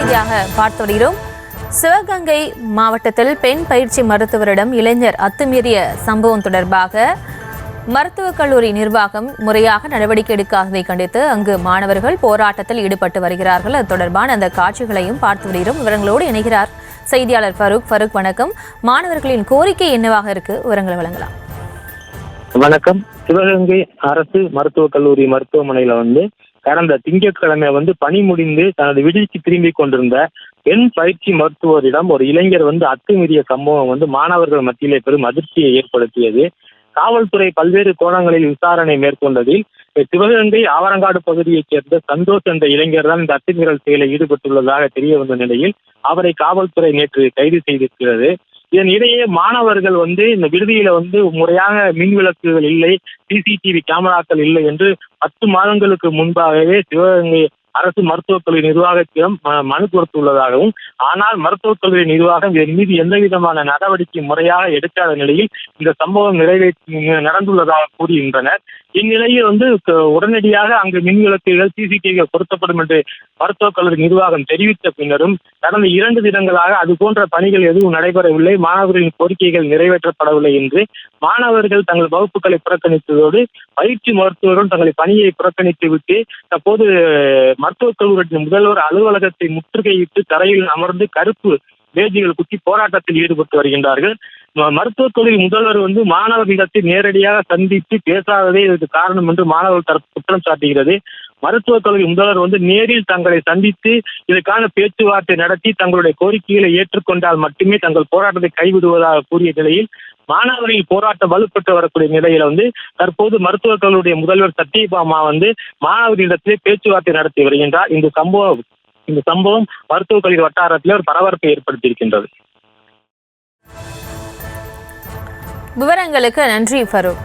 செய்தியாக பார்த்து வருகிறோம். சிவகங்கை மாவட்டத்தில் பெண் பயிற்சி மருத்துவரிடம் இளைஞர் அத்துமீறிய சம்பவம் தொடர்பாக மருத்துவக் கல்லூரி நிர்வாகம் முறையாக நடவடிக்கை எடுக்காததை கண்டித்து அங்கு மாணவர்கள் போராட்டத்தில் ஈடுபட்டு வருகிறார்கள். அது தொடர்பான அந்த காட்சிகளையும் பார்த்து வருகிறோம். விவரங்களோடு இணைகிறார் செய்தியாளர் ஃபரூக். வணக்கம். மாணவர்களின் கோரிக்கை என்னவாக இருக்கு, விவரங்களை வழங்கலாம். வணக்கம். சிவகங்கை அரசு மருத்துவக் கல்லூரி மருத்துவமனையில கடந்த திங்கட்கிழமை பணி முடிந்து தனது விடுதிக்கு திரும்பி கொண்டிருந்த பெண் பயிற்சி மருத்துவரிடம் ஒரு இளைஞர் அத்துமீறிய சம்பவம் மாணவர்கள் மத்தியிலே பெரும் அதிர்ச்சியை ஏற்படுத்தியது. காவல்துறை பல்வேறு கோணங்களில் விசாரணை மேற்கொண்டதில் சிவகங்கை ஆவரங்காடு பகுதியைச் சேர்ந்த சந்தோஷ் என்ற இளைஞர் தான் இந்த அத்துமீறல் செயலில் ஈடுபட்டுள்ளதாக தெரிய வந்த நிலையில் அவரை காவல்துறை நேற்று கைது செய்திருக்கிறது. இதனிடையே மாணவர்கள் இந்த விடுதியில முறையாக மின் விளக்குகள் இல்லை, சிசிடிவி கேமராக்கள் இல்லை என்று 10 மாதங்களுக்கு முன்பாகவே சிவகங்கை அரசு மருத்துவக் கல்லூரி நிர்வாகத்திடம் மனு கொடுத்துள்ளதாகவும், ஆனால் மருத்துவக் கல்லூரி நிர்வாகம் இதன் மீது எந்த விதமான நடவடிக்கை முறையாக எடுக்காத நிலையில் இந்த சம்பவம் நடந்துள்ளதாக கூறுகின்றனர். இந்நிலையில் உடனடியாக அங்கு மின் விளக்குகள் சிசிடிவிகள் பொருத்தப்படும் என்று மருத்துவக் கல்லூரி நிர்வாகம் தெரிவித்த பின்னரும் கடந்த 2 தினங்களாக அது போன்ற பணிகள் எதுவும் நடைபெறவில்லை, மாணவர்களின் கோரிக்கைகள் நிறைவேற்றப்படவில்லை என்று மாணவர்கள் தங்கள் வகுப்புகளை புறக்கணித்ததோடு பயிற்சி மருத்துவர்கள் தங்கள் பணியை புறக்கணித்து விட்டு தற்போது மருத்துவக் கல்லூரி முதல்வர் அலுவலகத்தை முற்றுகையிட்டு தரையில் அமர்ந்து கருப்பு பேஜ்கள் குத்தி போராட்டத்தில் ஈடுபட்டு வருகின்றார்கள். மருத்துவக் கல்லூரி முதல்வர் மாணவர்களிடத்தை நேரடியாக சந்தித்து பேசாததே இதற்கு காரணம் என்று மாணவர்கள் தரப்பு குற்றம் சாட்டுகிறது. மருத்துவக் கல்லூரி முதல்வர் நேரில் தங்களை சந்தித்து இதற்கான பேச்சுவார்த்தை நடத்தி தங்களுடைய கோரிக்கைகளை ஏற்றுக்கொண்டால் மட்டுமே தங்கள் போராட்டத்தை கைவிடுவதாக கூறிய நிலையில் மாணவர்கள் போராட்டம் வலுப்பட்டு வரக்கூடிய நிலையில தற்போது மருத்துவக் கல்லூரிய முதல்வர் சத்யபாமா மாணவர்களிடத்திலே பேச்சுவார்த்தை நடத்தி வருகின்றார். இந்த சம்பவம் மருத்துவக் கல்லூரி வட்டாரத்தில் ஒரு பரபரப்பை ஏற்படுத்தியிருக்கின்றது. விவரங்களுக்கு நன்றி ஃபரூக்.